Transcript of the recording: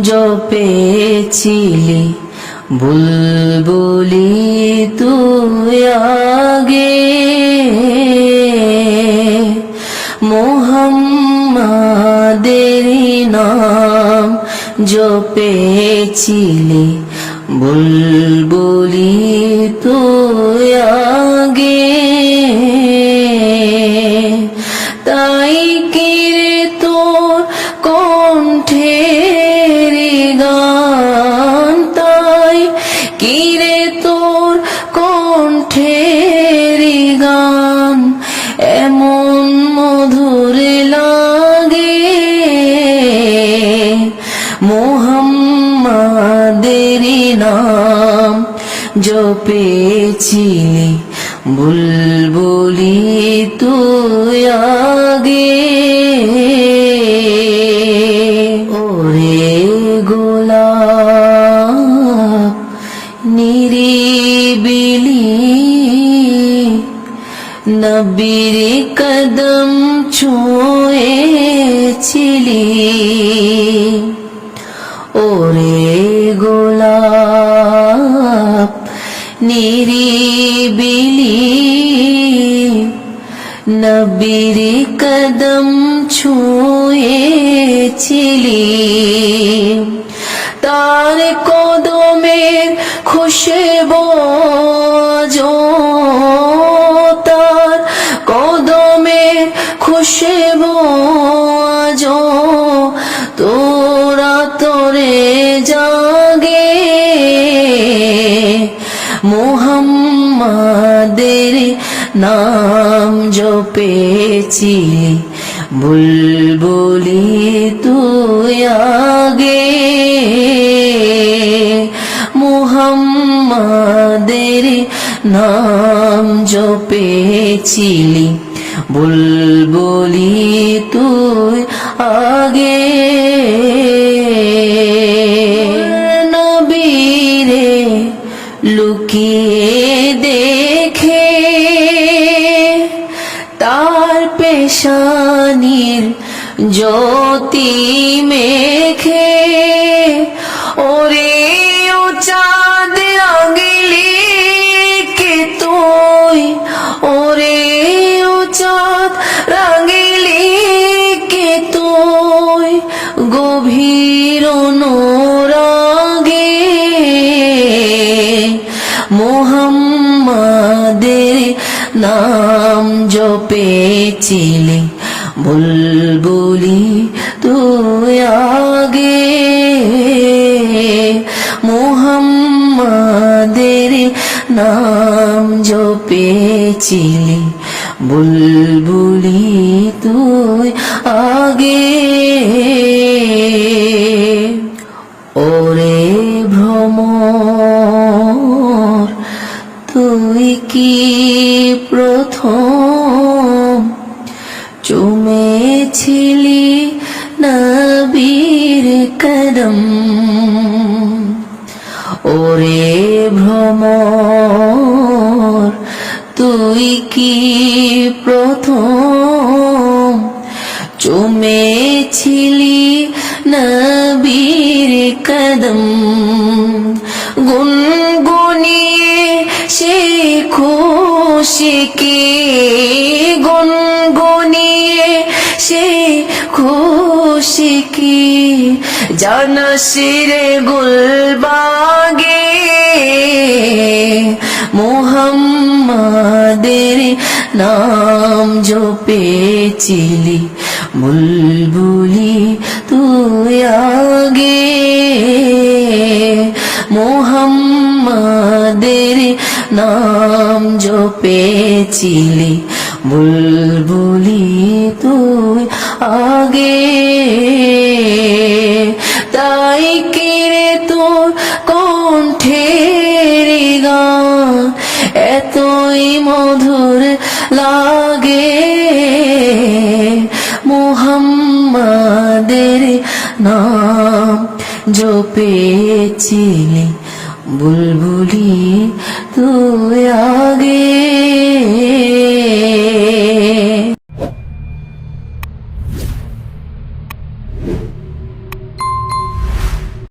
জপেছিলি বুলবুলি তুই আগে, মুহাম্মাদেরই নাম জপেছিলি বুলবুলি তুই আগে। তাই কিরে তোর কণ্ঠের গান, তাই কিরে তোর কণ্ঠের গান এমন মধুর লাগে। মুহাম্মাদেরই নাম জপেছিলি বুলবুলি তুই আগে। ওরে গোলাপ নিরিবিলি নবীর কদম ছুঁয়েছিলি, ওরে গোলাপ নিরিবিলি নবীর কদম ছুঁয়েছিলি। তার কদমের খুশবু তার কদমের খুশবু তোরা তোরে জাগে। মুহাম্মাদের নাম জপেছিলি বুলবুলি তুই আগে, মুহাম্মাদের নাম জপেছিলি বুলবুলি তুই আগে। নবীরে লুকিয়ে দেখে তার পেশানির জ্যোতি মেখে, ওরে ও চাঁদ রাঙিলি কে তুই, ওরে ও চাঁদ রাঙিলি কে তুই গভীর অনুরাগে। মুহাম্মাদের নাম জপেছিলি বুলবুলি তুই আগে, মুহাম্মাদের নাম জপেছিলি বুলবুলি তুই আগে। ওরে ভ্রমর তুই কি প্রথম চুমেছিলি নবীর কদম, ওরে ভ্রমর তুই কি প্রথম চুমেছিলি নবীর কদম। গুনগুনিয়ে সে খুশকি, গুনগুনিয়ে সে খুশকি জানসিরে গুলবাগে। মুহাম্মাদের নাম জপেছিলি বুলবুলি তুই আগে, মুহাম্মাদের নাম জপেছিলি বুলবুলি তুই আগে। তাই কিরে তোর কণ্ঠের গান এতই মধুর লাগে। মুহাম্মাদের নাম জপেছিলি বুলবুলি